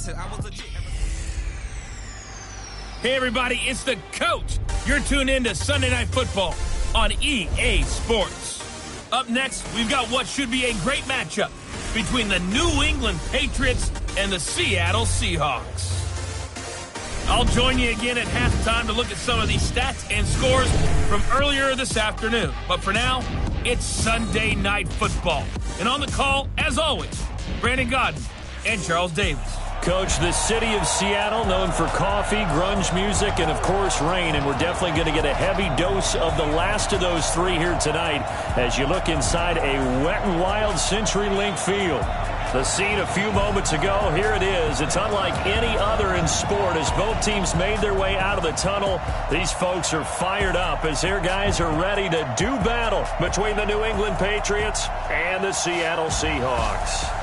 Listen, I was legit. Hey, everybody, it's the coach. You're tuned in to Sunday Night Football on EA Sports. Up next, we've got what should be a great matchup between the New England Patriots and the Seattle Seahawks. I'll join you again at halftime to look at some of these stats and scores from earlier this afternoon. But for now, it's Sunday Night Football. And on the call, as always, Brandon Godden and Charles Davis. Coach, the city of Seattle, known for coffee, grunge music, and, of course, rain. And we're definitely going to get a heavy dose of the last of those three here tonight as you look inside a wet and wild CenturyLink field. The scene a few moments ago, here it is. It's unlike any other in sport as both teams made their way out of the tunnel. These folks are fired up as their guys are ready to do battle between the New England Patriots and the Seattle Seahawks.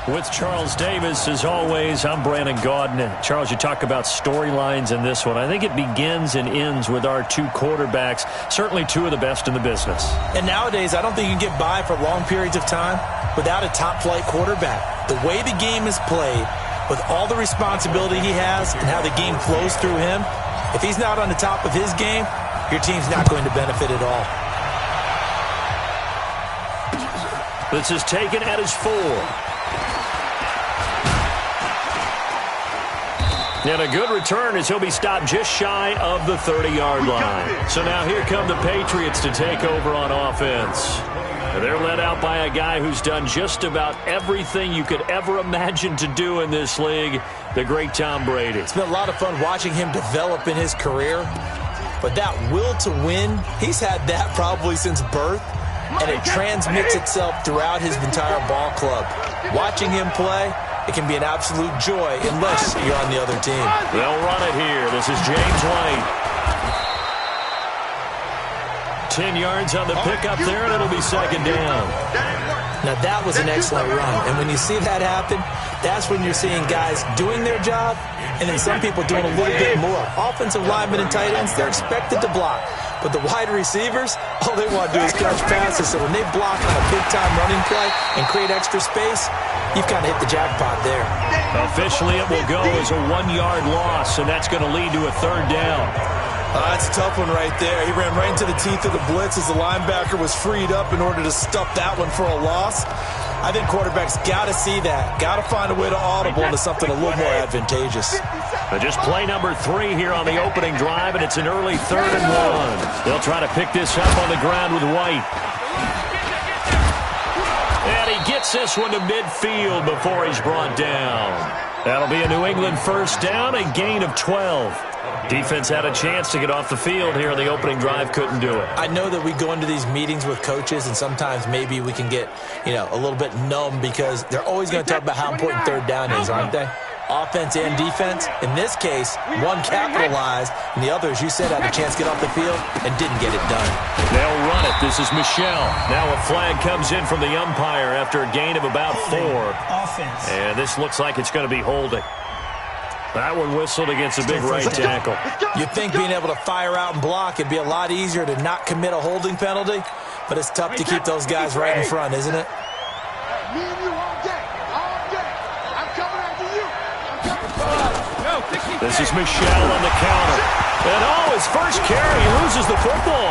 With Charles Davis, as always, I'm Brandon Godden. Charles, you talk about storylines in this one. I think it begins and ends with our two quarterbacks, certainly two of the best in the business. And nowadays, I don't think you can get by for long periods of time without a top-flight quarterback. The way the game is played, with all the responsibility he has and how the game flows through him, if he's not on the top of his game, your team's not going to benefit at all. This is taken at his 4. And a good return as he'll be stopped just shy of the 30-yard line. So now here come the Patriots to take over on offense. They're led out by a guy who's done just about everything you could ever imagine to do in this league, the great Tom Brady. It's been a lot of fun watching him develop in his career. But that will to win, he's had that probably since birth. And it transmits itself throughout his entire ball club. Watching him play, it can be an absolute joy unless you're on the other team. They'll run it here. This is James White. 10 yards on the pickup there, and it'll be second down. Now, that was an excellent run. And when you see that happen, that's when you're seeing guys doing their job and then some people doing a little bit more. Offensive linemen and tight ends, they're expected to block. But the wide receivers, all they want to do is catch passes. So when they block on a big-time running play and create extra space, you've kind of hit the jackpot there. Officially, it will go as a 1-yard loss, and that's going to lead to a third down. That's a tough one right there. He ran right into the teeth of the blitz as the linebacker was freed up in order to stuff that one for a loss. I think quarterbacks got to see that. Got to find a way to audible into something a little more advantageous. Just play number 3 here on the opening drive, and it's an early 3rd and 1. They'll try to pick this up on the ground with White. And he gets this one to midfield before he's brought down. That'll be a New England first down, a gain of 12. Defense had a chance to get off the field here in the opening drive, couldn't do it. I know that we go into these meetings with coaches, and sometimes maybe we can get, a little bit numb because they're always going to talk about how important third down is, aren't they? Offense and defense. In this case, one capitalized, and the other, as you said, had a chance to get off the field and didn't get it done. They'll run it. This is Michelle. Now a flag comes in from the umpire after a gain of about 4. Offense. And this looks like it's going to be holding. That one whistled against a big right tackle. You'd think being able to fire out and block it'd be a lot easier to not commit a holding penalty, but it's tough to keep those guys right in front, isn't it? Me and you all day. All day. I'm coming after you. This is Michelle on the counter. And his first carry, he loses the football.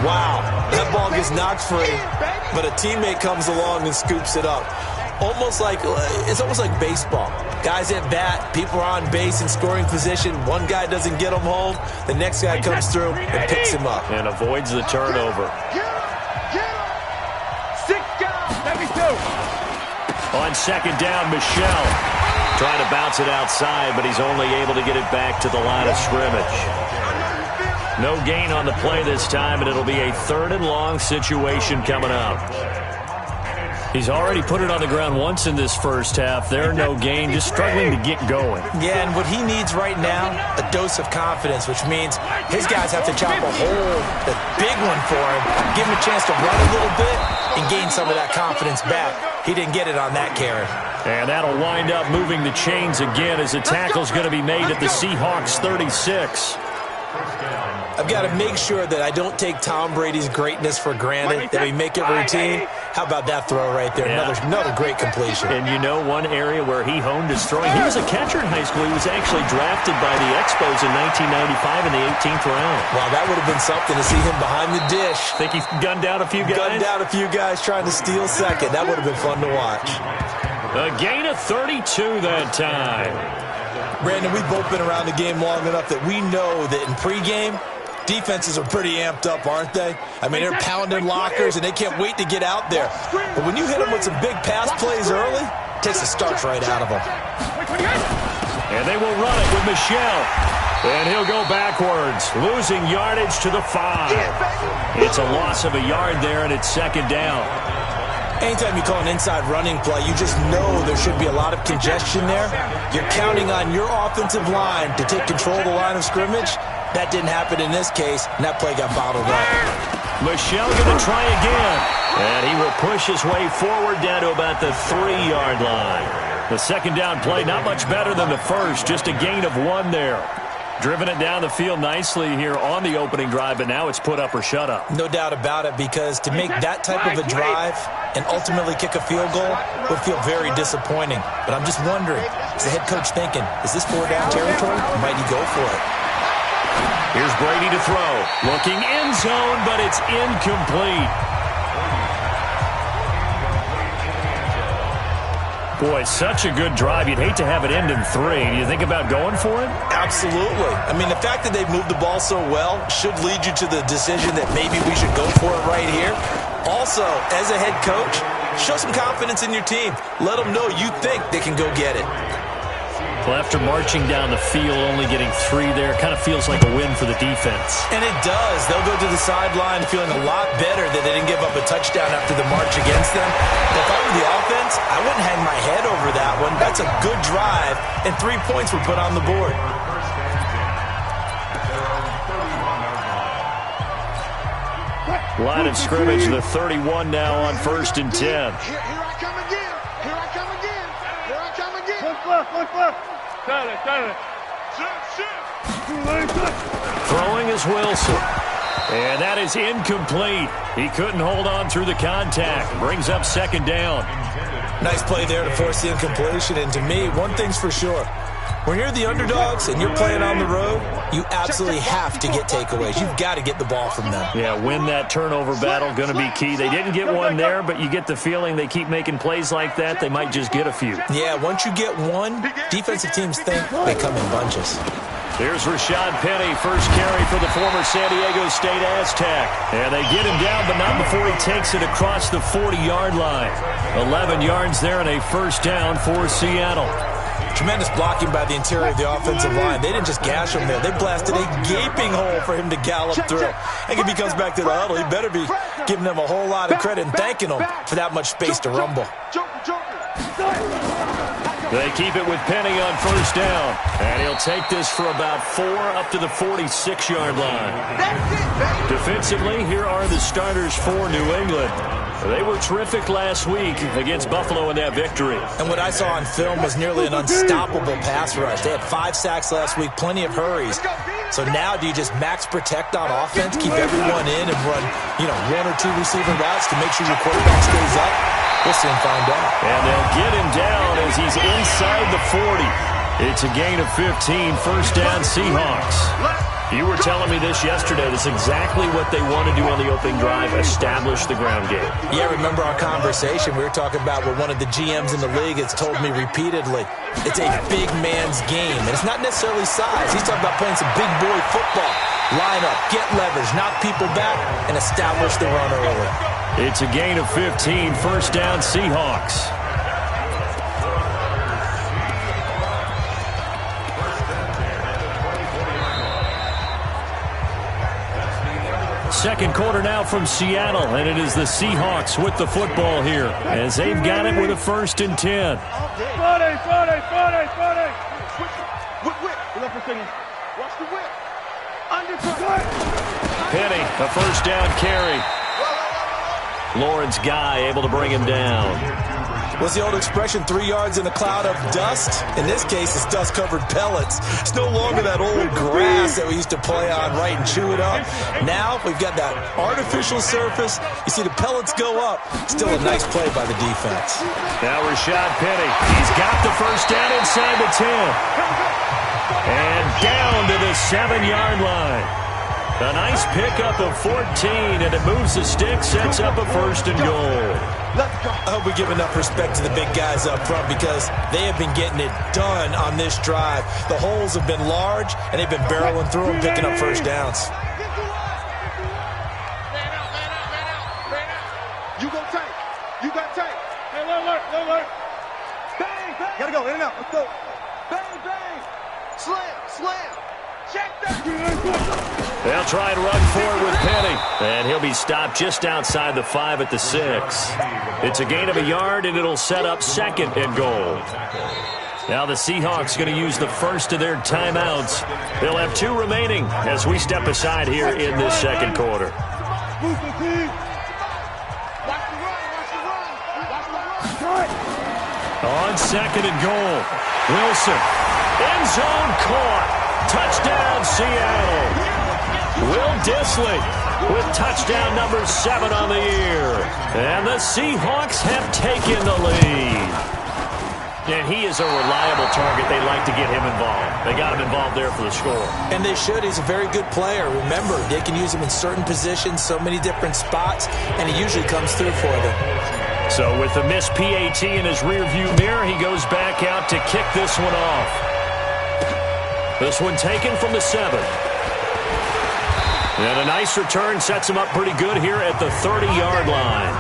Wow, that ball gets knocked free, but a teammate comes along and scoops it up. It's almost like baseball. Guys at bat, people are on base in scoring position. One guy doesn't get him home. The next guy comes through and picks him up. And avoids the turnover. On second down, Michelle trying to bounce it outside, but he's only able to get it back to the line of scrimmage. No gain on the play this time, and it'll be a 3rd and long situation coming up. He's already put it on the ground once in this first half. There, no gain, just struggling to get going. Yeah, and what he needs right now, a dose of confidence, which means his guys have to chop a hole, the big one for him, give him a chance to run a little bit and gain some of that confidence back. He didn't get it on that carry. And that'll wind up moving the chains again as the tackle's going to be made at the Seahawks 36. I've got to make sure that I don't take Tom Brady's greatness for granted, that we make it routine. How about that throw right there? Yeah. Another great completion. And you know one area where he honed his throwing? He was a catcher in high school. He was actually drafted by the Expos in 1995 in the 18th round. Wow, that would have been something to see him behind the dish. Think he gunned down a few guys? Gunned down a few guys trying to steal second. That would have been fun to watch. A gain of 32 that time. Brandon, we've both been around the game long enough that we know that in pregame, defenses are pretty amped up, aren't they? I mean, they're pounding lockers, and they can't wait to get out there. But when you hit them with some big pass plays early, it takes the starch right out of them. And they will run it with Michel. And he'll go backwards, losing yardage to the 5. It's a loss of a yard there, and it's second down. Anytime you call an inside running play, you just know there should be a lot of congestion there. You're counting on your offensive line to take control of the line of scrimmage. That didn't happen in this case, and that play got bottled up. Michel going to try again. And he will push his way forward down to about the 3-yard line. The second down play, not much better than the first, just a gain of 1 there. Driven it down the field nicely here on the opening drive, but now it's put up or shut up. No doubt about it, because to make that type of a drive and ultimately kick a field goal would feel very disappointing. But I'm just wondering, is the head coach thinking, is this 4-down territory? Or might he go for it? Here's Brady to throw. Looking end zone, but it's incomplete. Boy, such a good drive. You'd hate to have it end in 3. Do you think about going for it? Absolutely. I mean, the fact that they've moved the ball so well should lead you to the decision that maybe we should go for it right here. Also, as a head coach, show some confidence in your team. Let them know you think they can go get it. Well, after marching down the field, only getting 3 there, kind of feels like a win for the defense. And it does. They'll go to the sideline feeling a lot better that they didn't give up a touchdown after the march against them. But if I were the offense, I wouldn't hang my head over that one. That's a good drive, and 3 points were put on the board. Line of scrimmage, the 31 now on 1st and 10. Here I come again. Here I come again. Here I come again. Look left. Throwing is Wilson. And that is incomplete. He couldn't hold on through the contact. Brings up second down. Nice play there to force the incompletion. And to me, one thing's for sure. When you're the underdogs and you're playing on the road, you absolutely have to get takeaways. You've got to get the ball from them. Yeah, win that turnover battle, going to be key. They didn't get one there, but you get the feeling they keep making plays like that, they might just get a few. Yeah, once you get one, defensive teams think they come in bunches. Here's Rashad Penny, first carry for the former San Diego State Aztec. And they get him down, but not before he takes it across the 40-yard line. 11 yards there and a first down for Seattle. Tremendous blocking by the interior of the offensive line. They didn't just gash him there. They blasted a gaping hole for him to gallop through. And if he comes back to the huddle, he better be giving them a whole lot of credit and thanking them for that much space to rumble. They keep it with Penny on first down. And he'll take this for about 4 up to the 46-yard line. Defensively, here are the starters for New England. They were terrific last week against Buffalo in that victory. And what I saw on film was nearly an unstoppable pass rush. They had 5 sacks last week, plenty of hurries. So now do you just max protect on offense, keep everyone in and run, 1 or 2 receiver routes to make sure your quarterback stays up? We'll soon find out. And they'll get him down as he's inside the 40. It's a gain of 15, first down Seahawks. You were telling me this yesterday. That's exactly what they want to do on the opening drive, establish the ground game. Yeah, remember our conversation? We were talking about what one of the GMs in the league has told me repeatedly. It's a big man's game, and it's not necessarily size. He's talking about playing some big boy football. Line up, get leverage, knock people back, and establish the run early. It's a gain of 15, first down Seahawks. Second quarter now from Seattle, and it is the Seahawks with the football here as they've got it with a 1st and 10. Friday. Watch the whip. Penny, a first down carry. Lawrence Guy able to bring him down. What's the old expression, 3 yards in a cloud of dust? In this case, it's dust-covered pellets. It's no longer that old grass that we used to play on, right, and chew it up. Now we've got that artificial surface. You see the pellets go up. Still a nice play by the defense. Now Rashad Penny. He's got the first down inside the 10. And down to the 7-yard line. A nice pickup of 14, and it moves the stick, sets up a 1st and goal. I hope we give enough respect to the big guys up front because they have been getting it done on this drive. The holes have been large, and they've been barreling through them, picking up first downs. You go take. You got take. Hey, look. Bang, bang. Gotta go, in and out. Let's go. Bang, bang. Slam. Check that. They'll try and run forward with Penny. And he'll be stopped just outside the 5 at the 6. It's a gain of a yard, and it'll set up 2nd and goal. Now the Seahawks going to use the first of their timeouts. They'll have 2 remaining as we step aside here in this 2nd quarter. On 2nd and goal, Wilson. End zone caught. Touchdown, Seattle. Will Dissly with touchdown number 7 on the year. And the Seahawks have taken the lead. And he is a reliable target. They like to get him involved. They got him involved there for the score. And they should. He's a very good player. Remember, they can use him in certain positions, so many different spots, and he usually comes through for them. So with the missed PAT in his rearview mirror, he goes back out to kick this one off. This one taken from the 7. And a nice return sets him up pretty good here at the 30-yard line.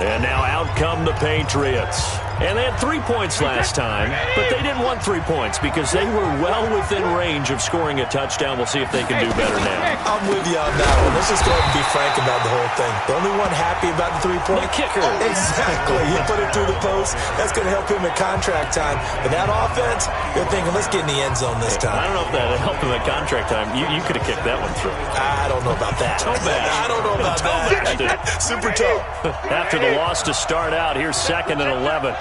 And now out come the Patriots. And they had 3 points last time, but they didn't want 3 points because they were well within range of scoring a touchdown. We'll see if they can do better now. I'm with you on that one. Let's just go ahead and be frank about the whole thing. The only one happy about the 3-point? The kicker. Exactly. He put it through the post. That's going to help him at contract time. But that offense, they're thinking, let's get in the end zone this time. I don't know if that helped him at contract time. You could have kicked that one through. I don't know about that. I don't know about that. Super toe. After the loss to start out, here's 2nd and 11.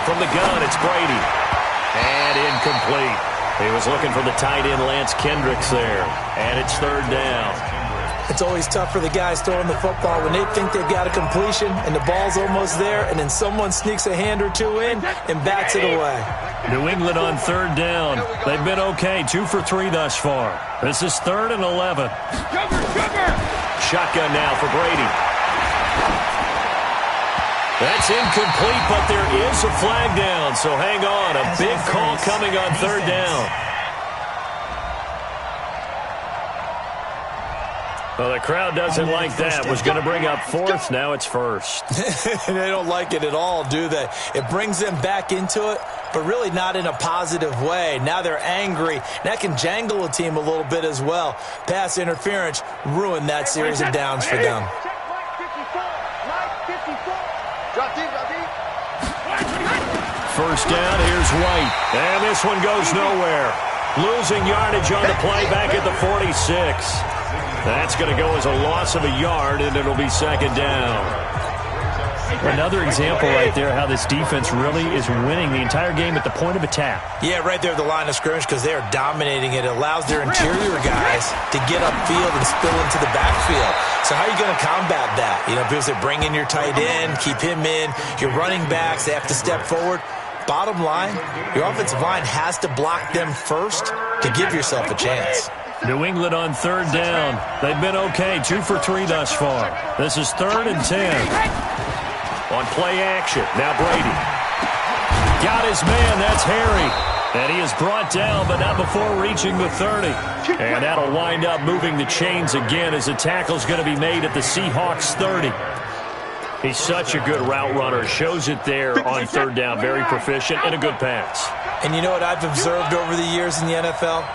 From the gun, it's Brady. And incomplete. He was looking for the tight end, Lance Kendricks, there. And it's 3rd down. It's always tough for the guys throwing the football when they think they've got a completion and the ball's almost there, and then someone sneaks a hand or 2 in and bats it away. New England on 3rd down. They've been okay, 2 for 3 thus far. This is 3rd and 11. Shotgun now for Brady. That's incomplete, but there is a flag down, so hang on. A big call coming on 3rd down. Well, the crowd doesn't like that. Was going to bring up 4th. Now it's 1st. They don't like it at all, do they? It brings them back into it, but really not in a positive way. Now they're angry. That can jangle a team a little bit as well. Pass interference ruined that series of downs for them. First down, here's White. And this one goes nowhere. Losing yardage on the play back at the 46. That's going to go as a loss of a yard, and it'll be 2nd down. Another example right there how this defense really is winning the entire game at the point of attack. Yeah, right there at the line of scrimmage because they are dominating it. It allows their interior guys to get upfield and spill into the backfield. So how are you going to combat that? You know, people say bring in your tight end, keep him in. Your running backs, they have to step forward. Bottom line, your offensive line has to block them first to give yourself a chance. New England on 3rd down. They've been okay, 2 for 3 thus far. This is 3rd and 10. On play action, now Brady. Got his man, that's Harry. And he is brought down, but not before reaching the 30. And that'll wind up moving the chains again as the tackle's going to be made at the Seahawks 30. He's such a good route runner. Shows it there on 3rd down. Very proficient and a good pass. And you know what I've observed over the years in the NFL?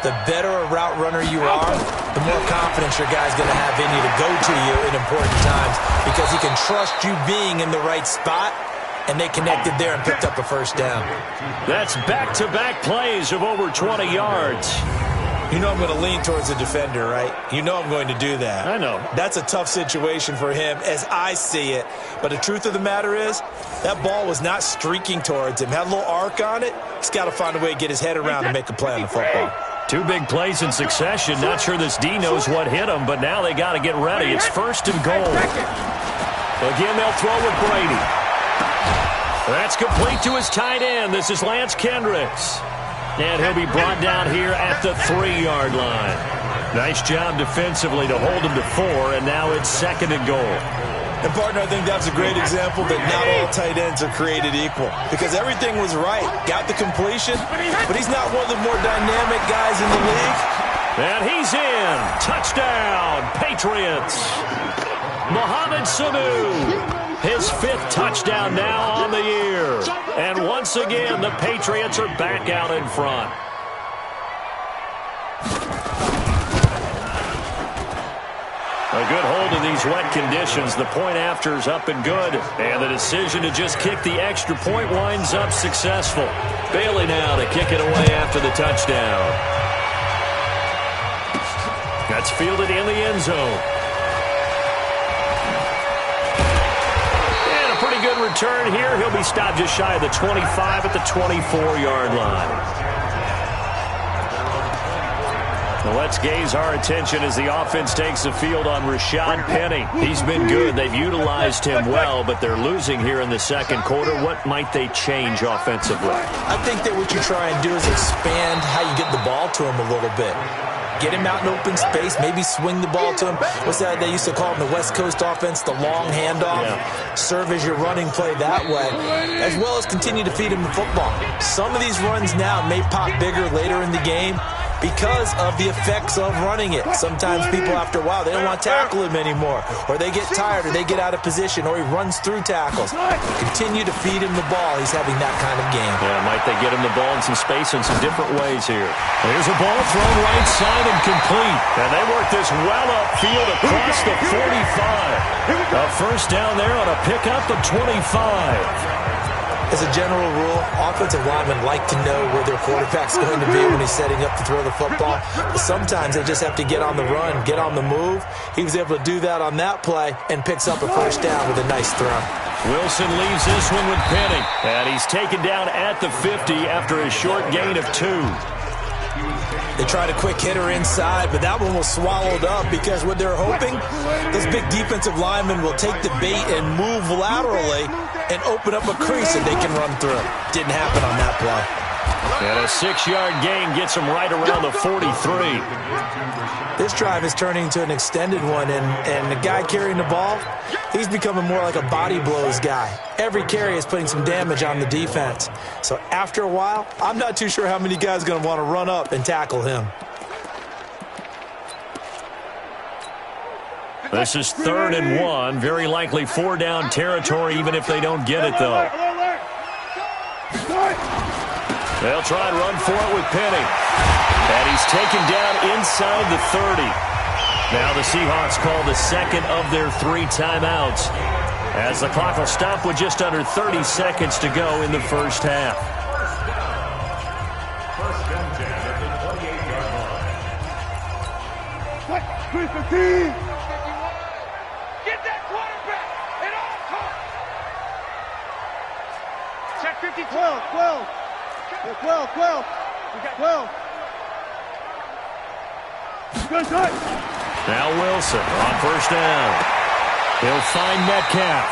The better a route runner you are, the more confidence your guy's going to have in you to go to you in important times because he can trust you being in the right spot, and they connected there and picked up a first down. That's back-to-back plays of over 20 yards. You know I'm going to lean towards the defender, right? You know I'm going to do that. I know. That's a tough situation for him as I see it. But the truth of the matter is, that ball was not streaking towards him. Had a little arc on it. He's got to find a way to get his head around and make a play on the football. 2 big plays in succession. Not sure this D knows what hit him, but now they got to get ready. It's 1st and goal. Again, they'll throw with Brady. That's complete to his tight end. This is Lance Kendricks. And he'll be brought down here at the 3-yard line. Nice job defensively to hold him to 4, and now it's 2nd and goal. And, partner, I think that's a great example that not all tight ends are created equal. Because everything was right. Got the completion, but he's not one of the more dynamic guys in the league. And he's in. Touchdown, Patriots. Mohamed Sanu. His 5th touchdown now on the year. And once again, the Patriots are back out in front. A good hold in these wet conditions. The point after is up and good. And the decision to just kick the extra point winds up successful. Bailey now to kick it away after the touchdown. That's fielded in the end zone. And a pretty good return here. He'll be stopped just shy of the 25 at the 24-yard line. Well, let's gaze our attention as the offense takes the field on Rashad Penny. He's been good. They've utilized him well, but they're losing here in the 2nd quarter. What might they change offensively? I think that what you try and do is expand how you get the ball to him a little bit. Get him out in open space, maybe swing the ball to him. What's that they used to call in the West Coast offense, the long handoff? Yeah. Serve as your running play that way, as well as continue to feed him the football. Some of these runs now may pop bigger later in the game because of the effects of running it. Sometimes people, after a while, they don't want to tackle him anymore, or they get tired, or they get out of position, or he runs through tackles. Continue to feed him the ball. He's having that kind of game. Yeah, might they get him the ball in some space in some different ways here. Here's a ball thrown right side and complete. And they work this well upfield across the 45. A first down there on a pickup of 25. As a general rule, offensive linemen like to know where their quarterback's going to be when he's setting up to throw the football. But sometimes they just have to get on the run, get on the move. He was able to do that on that play and picks up a first down with a nice throw. Wilson leaves this one with Penny. And he's taken down at the 50 after a short gain of 2. They tried a quick hitter inside, but that one was swallowed up because what they're hoping, those big defensive linemen will take the bait and move laterally and open up a crease that they can run through. Didn't happen on that play. And a 6-yard gain gets them right around the 43. This drive is turning into an extended one, and the guy carrying the ball, he's becoming more like a body blows guy. Every carry is putting some damage on the defense. So after a while, I'm not too sure how many guys are going to want to run up and tackle him. This is 3rd and 1. Very likely 4-down territory, even if they don't get it, though. They'll try and run for it with Penny. And he's taken down inside the 30. Now the Seahawks call the 2nd of their 3 timeouts, as the clock will stop with just under 30 seconds to go in the first half. Get that quarterback at all costs. Check 50, 12, 12. 12, 12. We got 12. Good. Now Wilson on first down. He'll find Metcalf.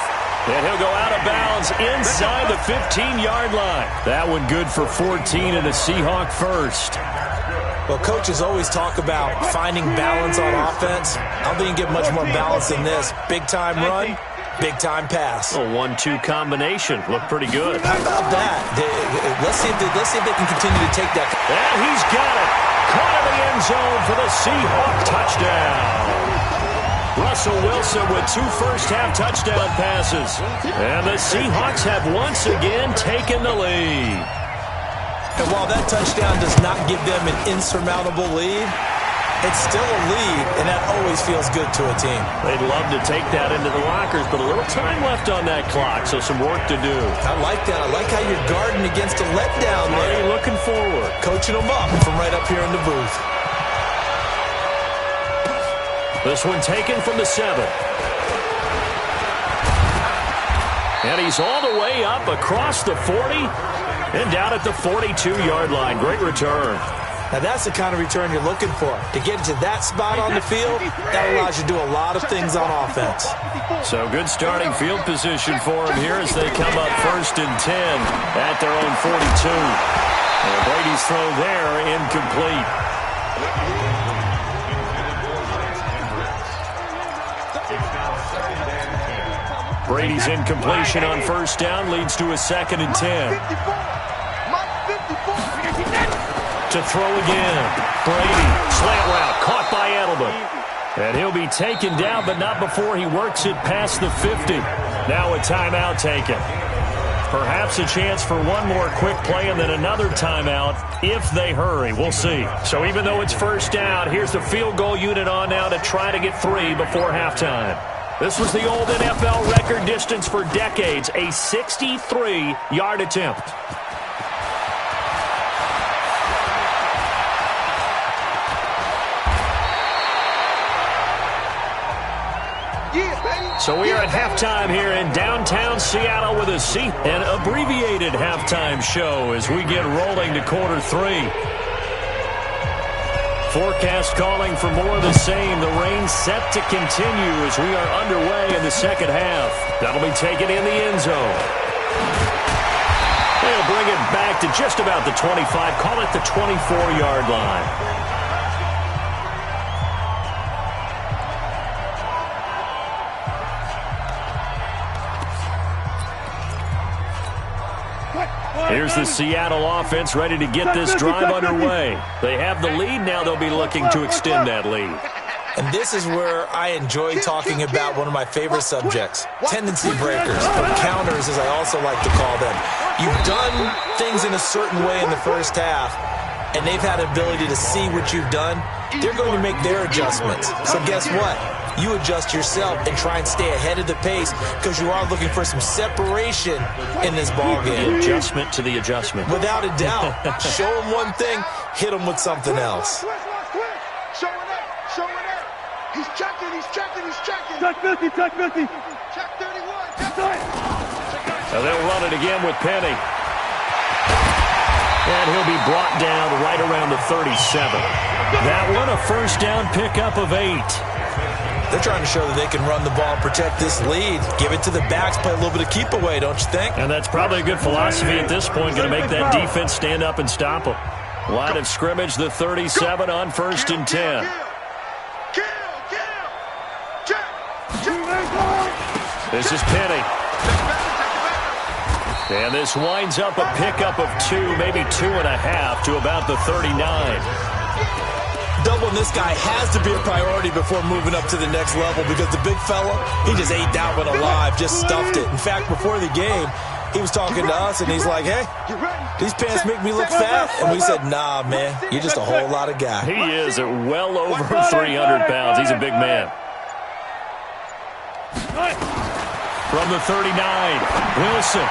And he'll go out of bounds inside the 15-yard line. That one good for 14 and a Seahawk first. Well, coaches always talk about finding balance on offense. I don't think you get much more balance than this. Big-time run, big-time pass. A 1-2 combination. Looked pretty good. How about that? Let's see if they can continue to take that. And he's got it. Caught in the end zone for the Seahawk touchdown. Russell Wilson with 2 first-half touchdown passes. And the Seahawks have once again taken the lead. And while that touchdown does not give them an insurmountable lead, it's still a lead, and that always feels good to a team. They'd love to take that into the lockers, but a little time left on that clock, so some work to do. I like that. I like how you're guarding against a letdown there. Looking forward. Coaching them up from right up here in the booth. This one taken from the 7. And he's all the way up across the 40 and down at the 42-yard line. Great return. Now, that's the kind of return you're looking for. To get into that spot on the field, that allows you to do a lot of things on offense. So good starting field position for him here as they come up 1st and 10 at their own 42. And Brady's throw there incomplete. Brady's incompletion on 1st down leads to a 2nd and 10. To throw again. Brady, slant route, caught by Edelman. And he'll be taken down, but not before he works it past the 50. Now a timeout taken. Perhaps a chance for one more quick play and then another timeout if they hurry. We'll see. So even though it's 1st down, here's the field goal unit on now to try to get 3 before halftime. This was the old NFL record distance for decades, a 63-yard attempt. So we are at halftime here in downtown Seattle with an abbreviated halftime show as we get rolling to quarter 3. Forecast calling for more of the same. The rain set to continue as we are underway in the second half. That'll be taken in the end zone. They'll bring it back to just about the 25. Call it the 24-yard line. Here's the Seattle offense ready to get this drive underway. They have the lead. Now they'll be looking to extend that lead. And this is where I enjoy talking about one of my favorite subjects, tendency breakers, or counters as I also like to call them. You've done things in a certain way in the first half, and they've had the ability to see what you've done. They're going to make their adjustments. So guess what? You adjust yourself and try and stay ahead of the pace because you are looking for some separation in this ballgame. Adjustment to the adjustment. Without a doubt. Show them one thing, hit them with something else. Showing up. He's checking. Check 50. Check 31. Check 30. Now they'll run it again with Penny. And he'll be brought down right around the 37. That one, a 1st down pickup of 8. They're trying to show that they can run the ball and protect this lead. Give it to the backs, play a little bit of keep away, don't you think? And that's probably a good philosophy at this point, going to make that defense stand up and stop them. Line of scrimmage, the 37 on 1st and 10. This is Penny. And this winds up a pickup of 2, maybe 2.5 to about the 39. Doubling this guy has to be a priority before moving up to the next level because the big fella, he just ate that one alive, just stuffed it. In fact, before the game, he was talking to us, and he's like, hey, these pants make me look fat. And we said, nah, man, you're just a whole lot of guy. He is at well over 300 pounds. He's a big man. From the 39, Wilson.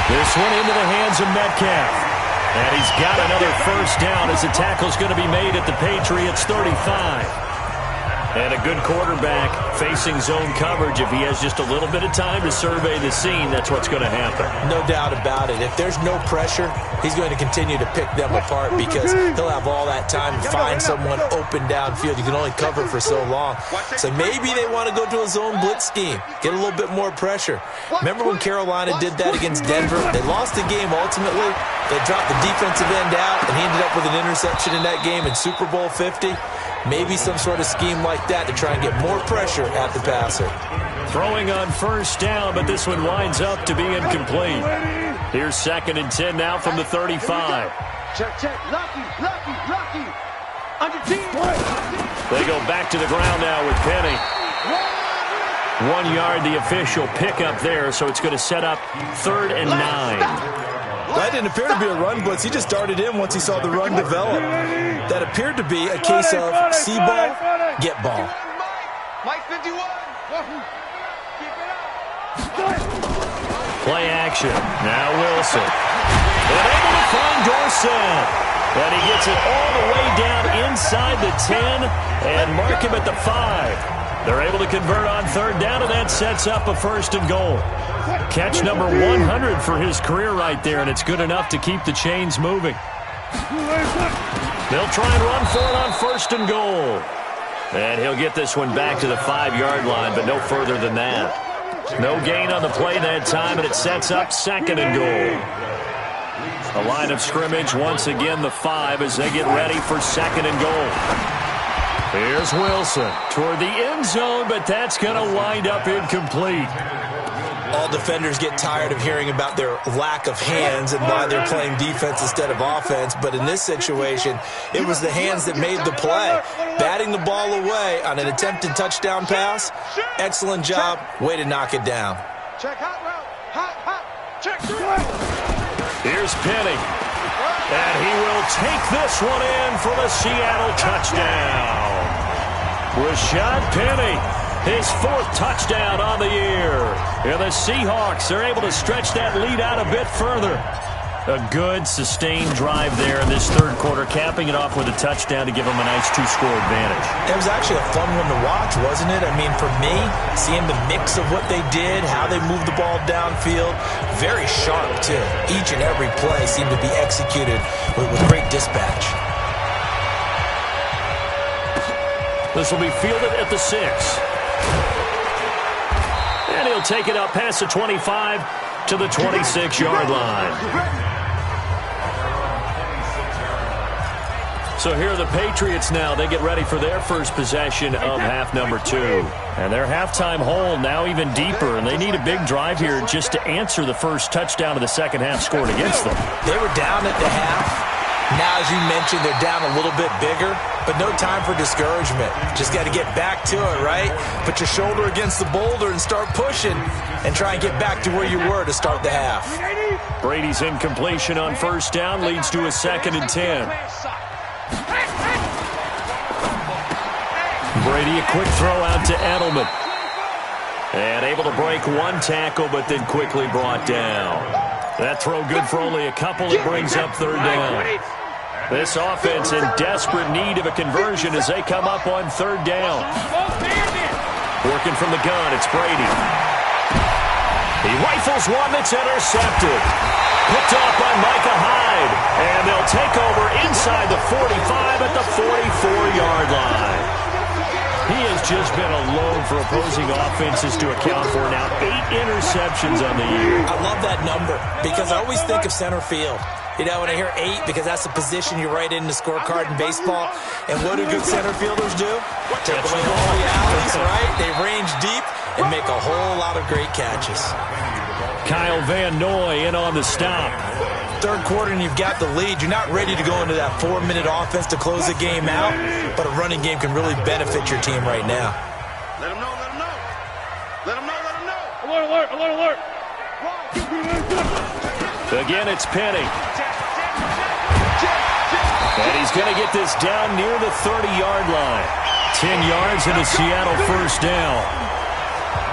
This one into the hands of Metcalf. And he's got another 1st down as the tackle's going to be made at the Patriots' 35. And a good quarterback facing zone coverage. If he has just a little bit of time to survey the scene, that's what's going to happen. No doubt about it. If there's no pressure, he's going to continue to pick them apart because he'll have all that time to find someone open downfield. You can only cover for so long. So maybe they want to go to a zone blitz scheme, get a little bit more pressure. Remember when Carolina did that against Denver? They lost the game ultimately. They dropped the defensive end out, and he ended up with an interception in that game in Super Bowl 50. Maybe some sort of scheme like that to try and get more pressure at the passer. Throwing on 1st down, but this one winds up to be incomplete. Here's 2nd and 10 now from the 35. Check. Lucky. Under team. They go back to the ground now with Penny. 1 yard, the official pickup there, so it's going to set up 3rd and 9. That didn't appear to be a run blitz. He just darted in once he saw the run develop. That appeared to be a case of see ball, get ball. Mike 51. Play action. Now Wilson. And able to find Dorsett. And he gets it all the way down inside the 10 and mark him at the 5. They're able to convert on third down, and that sets up a 1st and goal. Catch number 100 for his career right there, and it's good enough to keep the chains moving. They'll try and run for it on 1st and goal. And he'll get this one back to the 5-yard line, but no further than that. No gain on the play that time, and it sets up 2nd and goal. The line of scrimmage, once again, the 5 as they get ready for 2nd and goal. Here's Wilson toward the end zone, but that's going to wind up incomplete. All defenders get tired of hearing about their lack of hands and why they're playing defense instead of offense. But in this situation, it was the hands that made the play. Batting the ball away on an attempted touchdown pass. Excellent job. Way to knock it down. Check hot route. Hot. Check through. Here's Penny. And he will take this one in for the Seattle touchdown. Rashad Penny, his 4th touchdown on the year. And the Seahawks are able to stretch that lead out a bit further. A good, sustained drive there in this 3rd quarter, capping it off with a touchdown to give them a nice 2-score advantage. It was actually a fun one to watch, wasn't it? I mean, for me, seeing the mix of what they did, how they moved the ball downfield, very sharp, too. Each and every play seemed to be executed with great dispatch. This will be fielded at the 6. And he'll take it up past the 25 to the 26-yard line. So here are the Patriots now. They get ready for their first possession of half number 2. And their halftime hole now even deeper, and they need a big drive here just to answer the first touchdown of the second half scored against them. They were down at the half. Now, as you mentioned, they're down a little bit bigger, but no time for discouragement. Just got to get back to it, right? Put your shoulder against the boulder and start pushing and try and get back to where you were to start the half. Brady's incompletion on 1st down leads to a 2nd and 10. Brady, a quick throw out to Edelman. And able to break one tackle, but then quickly brought down. That throw good for only a couple. It brings up 3rd down. This offense in desperate need of a conversion as they come up on 3rd down. Working from the gun, it's Brady. He rifles one that's intercepted. Picked off by Micah Hyde. And they'll take over inside the 45 at the 44-yard line. He has just been alone for opposing offenses to account for now 8 interceptions on the year. I love that number because I always think of center field. You know, when I hear 8, because that's the position you write in the scorecard in baseball. And what do good center fielders do? Take away all the alleys, right? They range deep and make a whole lot of great catches. Kyle Van Noy in on the stop. 3rd quarter and you've got the lead. You're not ready to go into that 4-minute offense to close the game out, but a running game can really benefit your team right now. Let them know, let them know. Let them know, let them know. Alert, alert, alert, alert. Again, it's Penny. And he's going to get this down near the 30-yard line. 10 yards and a Seattle 1st down.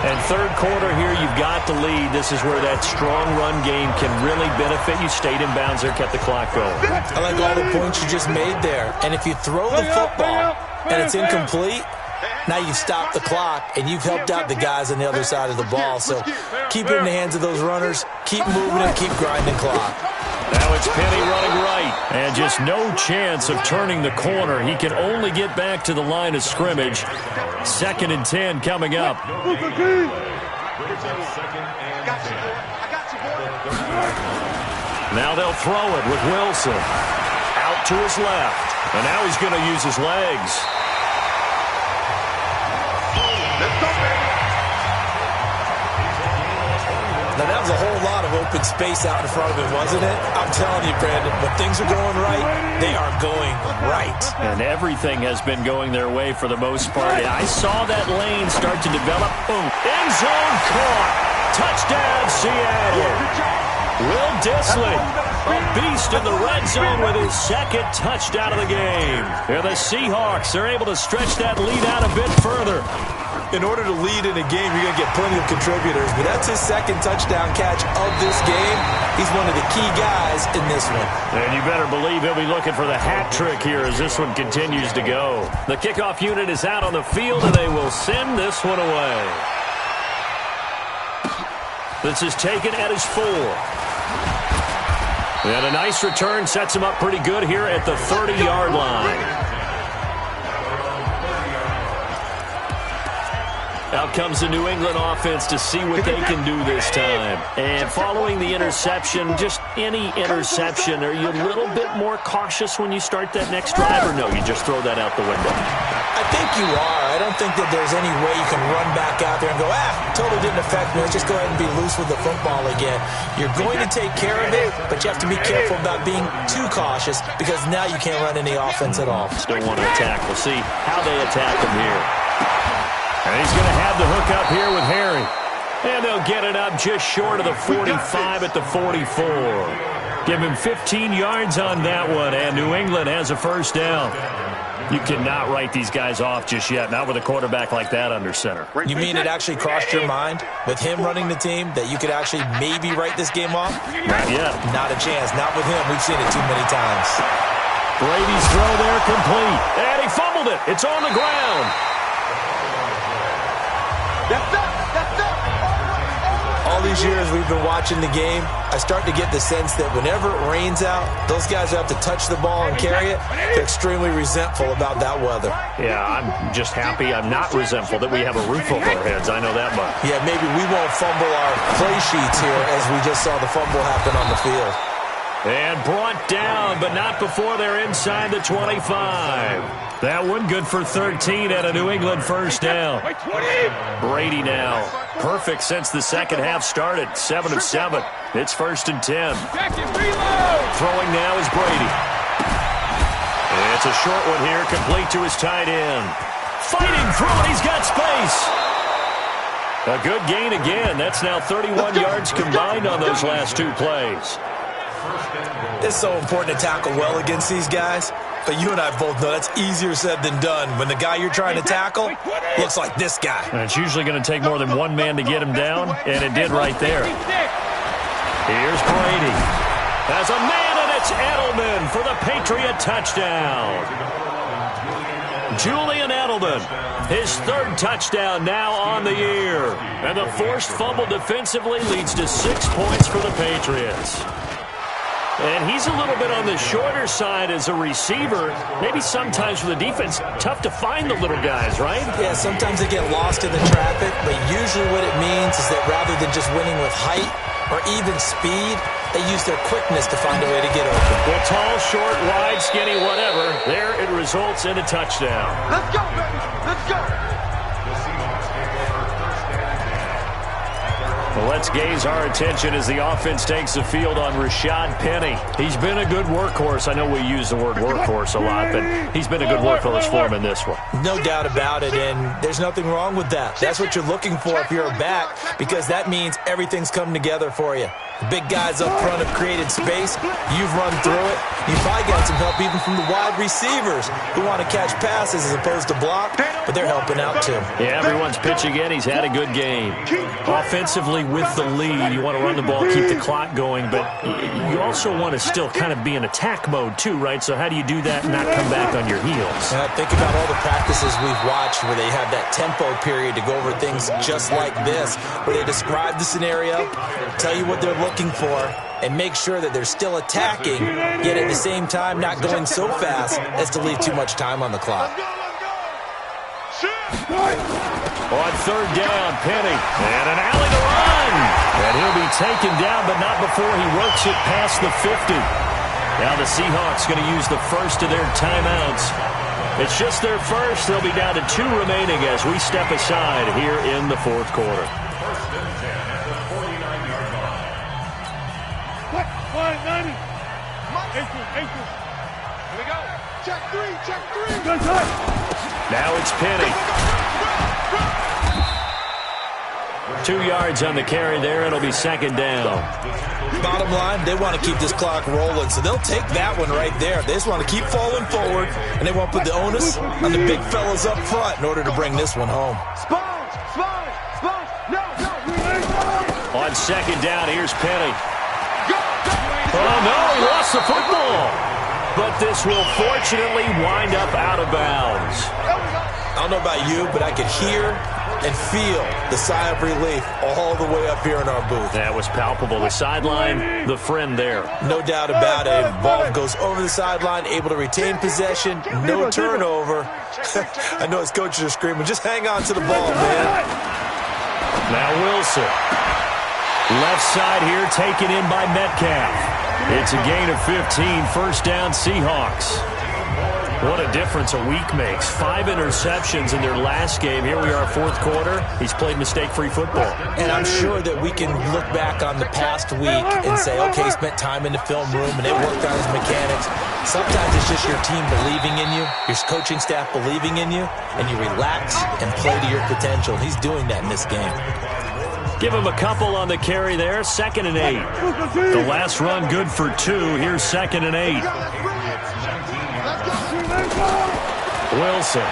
And 3rd quarter here, you've got the lead. This is where that strong run game can really benefit you. Stayed in bounds there, kept the clock going. I like all the points you just made there. And if you throw the football and it's incomplete, now you've stopped the clock and you've helped out the guys on the other side of the ball. So keep it in the hands of those runners. Keep moving and keep grinding clock. Now it's Penny running right. And just no chance of turning the corner. He can only get back to the line of scrimmage. 2nd and 10 coming up. Now they'll throw it with Wilson. Out to his left. And now he's going to use his legs. Now, that was a whole lot of open space out in front of him, wasn't it? I'm telling you, Brandon, when things are going right, they are going right. And everything has been going their way for the most part. I saw that lane start to develop. Boom. End zone caught. Touchdown, Seattle. Will Dissly, a beast in the red zone with his 2nd touchdown of the game. And the Seahawks are able to stretch that lead out a bit further. In order to lead in a game, you're going to get plenty of contributors, but that's his second touchdown catch of this game. He's one of the key guys in this one. And you better believe he'll be looking for the hat trick here as this one continues to go. The kickoff unit is out on the field, and they will send this one away. This is taken at his 4. And a nice return sets him up pretty good here at the 30-yard line. Out comes the New England offense to see what they can do this time. And following the interception, just any interception, are you a little bit more cautious when you start that next drive, or no, you just throw that out the window? I think you are. I don't think that there's any way you can run back out there and go, totally didn't affect me. Let's just go ahead and be loose with the football again. You're going to take care of it, but you have to be careful about being too cautious because now you can't run any offense at all. Still want to attack. We'll see how they attack him here. And he's going to have the hook up here with Harry. And they'll get it up just short of the 45 at the 44. Give him 15 yards on that one, and New England has a first down. You cannot write these guys off just yet, not with a quarterback like that under center. You mean it actually crossed your mind with him running the team that you could actually maybe write this game off? Not yet. Not a chance. Not with him. We've seen it too many times. Brady's throw there complete. And he fumbled it. It's on the ground. All these years we've been watching the game, I start to get the sense that whenever it rains out, those guys who have to touch the ball and carry it, they're extremely resentful about that weather. Yeah, I'm just happy I'm not resentful that we have a roof over our heads. I know that much. Yeah, maybe we won't fumble our play sheets here as we just saw the fumble happen on the field. And brought down, but not before they're inside the 25. That one good for 13 at a New England first down. Brady now. Perfect since the second half started. 7 of 7. It's 1st and 10. Throwing now is Brady. It's a short one here, complete to his tight end. Fighting through it, he's got space. A good gain again. That's now 31 yards combined on those last 2 plays. It's so important to tackle well against these guys, but you and I both know that's easier said than done when the guy you're trying to tackle looks like this guy. And it's usually going to take more than one man to get him down, and it did right there. Here's Brady. As a man, and it's Edelman for the Patriot touchdown. Julian Edelman, his 3rd touchdown now on the year. And the forced fumble defensively leads to 6 points for the Patriots. And he's a little bit on the shorter side as a receiver. Maybe sometimes for the defense, tough to find the little guys, right? Yeah, sometimes they get lost in the traffic, but usually what it means is that rather than just winning with height or even speed, they use their quickness to find a way to get open. Well, tall, short, wide, skinny, whatever, there it results in a touchdown. Let's go, baby. Let's go. Well, let's gaze our attention as the offense takes the field on Rashad Penny. He's been a good workhorse. I know we use the word workhorse a lot, but he's been a good workhorse for him in this one. No doubt about it, and there's nothing wrong with that. That's what you're looking for if you're a back, because that means everything's come together for you. The big guys up front have created space. You've run through it. You've probably got some help even from the wide receivers who want to catch passes as opposed to block, but they're helping out too. Yeah, everyone's pitching in. He's had a good game. Offensively with the lead, you want to run the ball, keep the clock going, but you also want to still kind of be in attack mode too, right? So how do you do that and not come back on your heels? Think about all the practices we've watched where they have that tempo period to go over things just like this, where they describe the scenario, tell you what they're looking for, and make sure that they're still attacking, yet at the same time not going so fast as to leave too much time on the clock. On 3rd down, Penny, and an alley to run. And he'll be taken down, but not before he works it past the 50. Now the Seahawks going to use the first of their timeouts. It's just their first. They'll be down to 2 remaining as we step aside here in the 4th quarter. Here we go. Check 3, check 3. Good touch. Now it's Penny. 2 yards on the carry there. It'll be 2nd down. Bottom line, they want to keep this clock rolling, so they'll take that one right there. They just want to keep falling forward, and they want to put the onus on the big fellas up front in order to bring this one home. Spawn. on second down. Here's Penny. Oh, no, he lost the football. But this will fortunately wind up out of bounds. I don't know about you, but I could hear and feel the sigh of relief all the way up here in our booth. That was palpable. The sideline, the friend there. No doubt about it. Ball goes over the sideline, able to retain possession, no turnover. I know his coaches are screaming, just hang on to the ball, man. Now Wilson. Left side here taken in by Metcalf. It's a gain of 15, first down Seahawks. What a difference a week makes. 5 interceptions in their last game. Here we are, fourth quarter. He's played mistake-free football. And I'm sure that we can look back on the past week and say, okay, he spent time in the film room and they worked on his mechanics. Sometimes it's just your team believing in you, your coaching staff believing in you, and you relax and play to your potential. He's doing that in this game. Give him a couple on the carry there. 2nd and 8. The last run good for 2. Here's 2nd and 8. Wilson.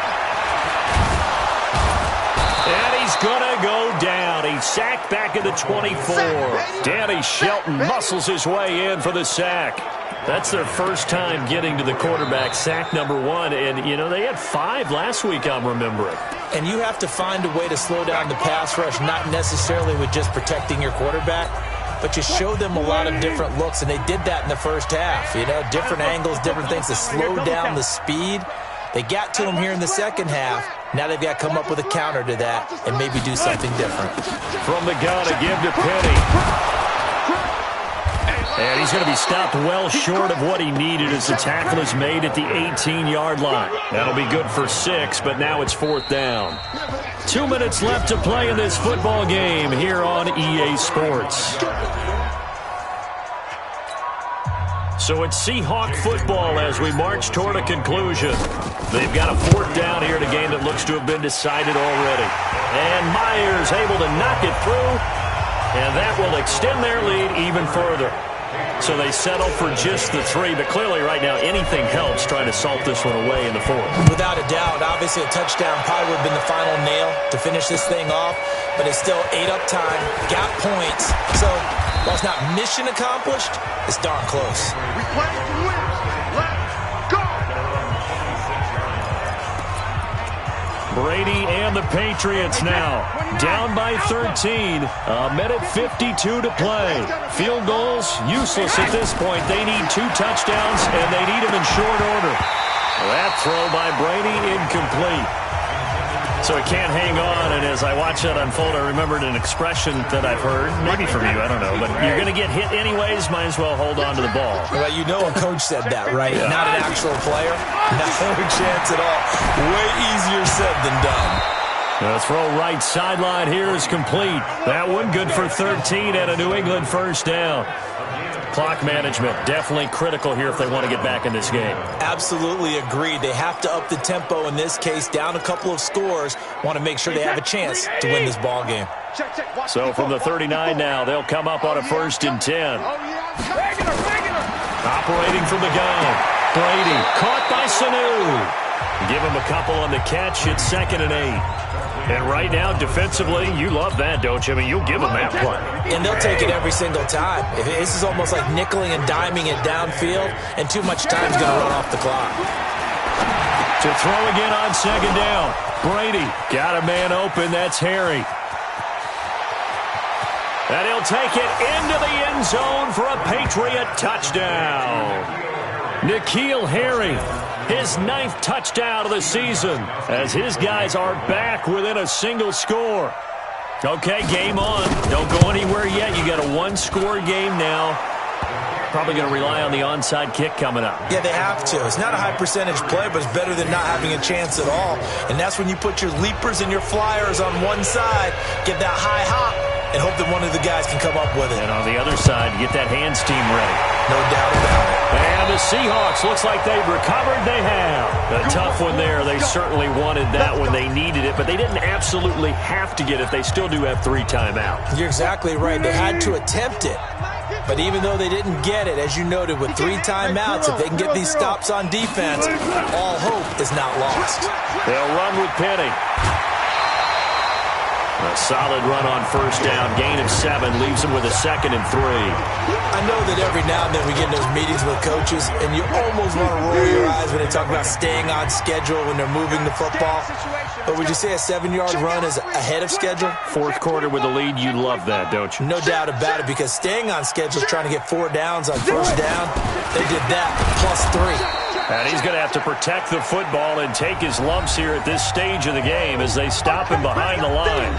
And he's going to go down. He's sacked back at the 24. Danny Shelton muscles his way in for the sack. That's their first time getting to the quarterback, sack number 1. And, you know, they had 5 last week, I'm remembering. And you have to find a way to slow down the pass rush, not necessarily with just protecting your quarterback, but you show them a lot of different looks, and they did that in the first half. You know, different angles, different things to slow down the speed. They got to him here in the second half. Now they've got to come up with a counter to that and maybe do something different. From the gun to give to Penny. And he's going to be stopped well short of what he needed as the tackle is made at the 18-yard line. That'll be good for 6, but now it's 4th down. 2 minutes left to play in this football game here on EA Sports. So it's Seahawk football as we march toward a conclusion. They've got a 4th down here in a game that looks to have been decided already. And Myers able to knock it through, and that will extend their lead even further. So they settle for just the 3, but clearly right now anything helps trying to salt this one away in the 4th. Without a doubt, obviously a touchdown probably would have been the final nail to finish this thing off, but it's still 8 up time, got points. So while it's not mission accomplished, it's darn close. We play to win. Let's go. Brady and the Patriots now down by 13. A minute 52 to play. Field goals useless at this point. They need 2 touchdowns, and they need them in short order. That throw by Brady incomplete. So he can't hang on, and as I watch that unfold, I remembered an expression that I've heard, maybe from you, I don't know, but you're going to get hit anyways, might as well hold on to the ball. Well, you know a coach said that, right? Yeah. Not an actual player. No chance at all. Way easier said than done. The throw right sideline here is complete. That one good for 13 and a New England first down. Clock management definitely critical here if they want to get back in this game. Absolutely agreed. They have to up the tempo in this case, down a couple of scores. Want to make sure they have a chance to win this ball game. So from the 39 now, they'll come up on a 1st and 10. Operating from the gun. Brady caught by Sanu. Give him a couple on the catch. It's 2nd and 8. And right now, defensively, you love that, don't you? I mean, you'll give them that play. And they'll take it every single time. This is almost like nickeling and diming it downfield, and too much time is going to run off the clock. To throw again on 2nd down. Brady got a man open. That's Harry. And he'll take it into the end zone for a Patriot touchdown. N'Keal Harry. His 9th touchdown of the season as his guys are back within a single score. Okay, game on. Don't go anywhere yet. You got a 1-score game now. Probably going to rely on the onside kick coming up. Yeah, they have to. It's not a high percentage play, but it's better than not having a chance at all. And that's when you put your leapers and your flyers on one side, get that high hop, and hope that one of the guys can come up with it. And on the other side, get that hands team ready. No doubt about it. And the Seahawks, looks like they've recovered. They have. A tough one there. They certainly wanted that when they needed it, but they didn't absolutely have to get it. They still do have 3 timeouts. You're exactly right. They had to attempt it. But even though they didn't get it, as you noted, with 3 timeouts, if they can get these stops on defense, all hope is not lost. They'll run with Penny. A solid run on first down. Gain of 7 leaves them with a 2nd and 3. I know that every now and then we get in those meetings with coaches, and you almost want to roll your eyes when they talk about staying on schedule when they're moving the football. But would you say a 7-yard run is ahead of schedule? Fourth quarter with a lead, you love that, don't you? No doubt about it, because staying on schedule is trying to get 4 downs on first down. They did that, +3. And he's going to have to protect the football and take his lumps here at this stage of the game as they stop him behind the line.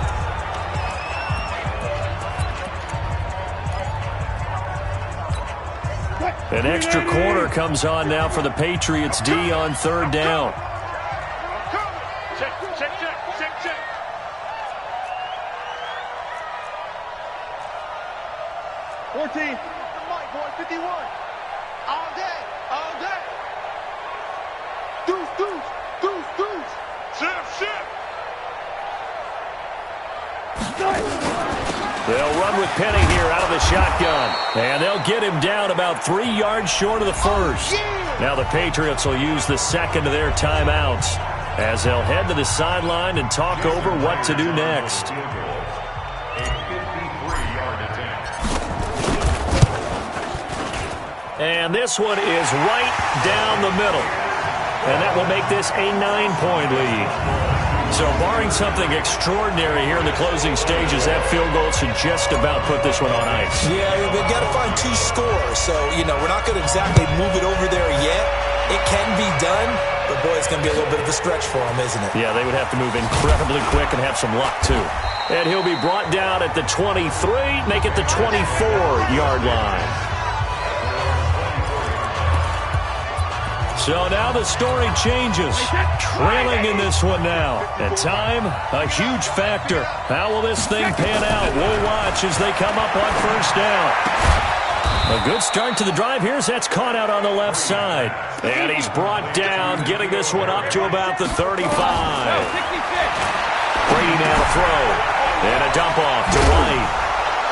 An extra corner comes on now for the Patriots D on third down. Check. 14. Mike, boy, 51. All day. Deuce. Shift. They'll run with Penny here out of the shotgun. And they'll get him down about 3 yards short of the first. Now the Patriots will use the second of their timeouts as they'll head to the sideline and talk over what to do next. And this one is right down the middle. And that will make this a 9-point lead. So barring something extraordinary here in the closing stages, that field goal should just about put this one on ice. Yeah, we've got to find 2 scores. So, we're not going to exactly move it over there yet. It can be done, but, boy, it's going to be a little bit of a stretch for them, isn't it? Yeah, they would have to move incredibly quick and have some luck, too. And he'll be brought down at the 23, make it the 24-yard line. So now the story changes. Trailing in this one now. And time, a huge factor. How will this thing pan out? We'll watch as they come up on first down. A good start to the drive. Here's that's caught out on the left side. And he's brought down, getting this one up to about the 35. Brady now to throw. And a dump off to White.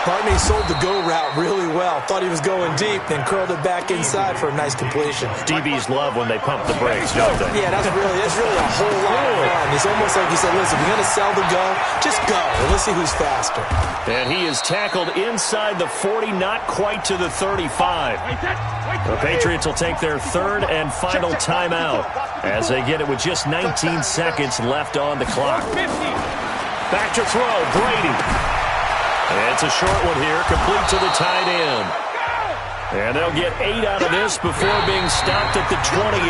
Barney sold the go route really well. Thought he was going deep, then curled it back inside for a nice completion. DBs love when they pump the brakes, don't they? Yeah, that's really a whole lot of fun. It's almost like he said, listen, if you're going to sell the go, just go. And let's see who's faster. And he is tackled inside the 40, not quite to the 35. The Patriots will take their third and final timeout as they get it with just 19 seconds left on the clock. Back to throw, Brady. It's a short one here, complete to the tight end. And they'll get 8 out of this before being stopped at the 28.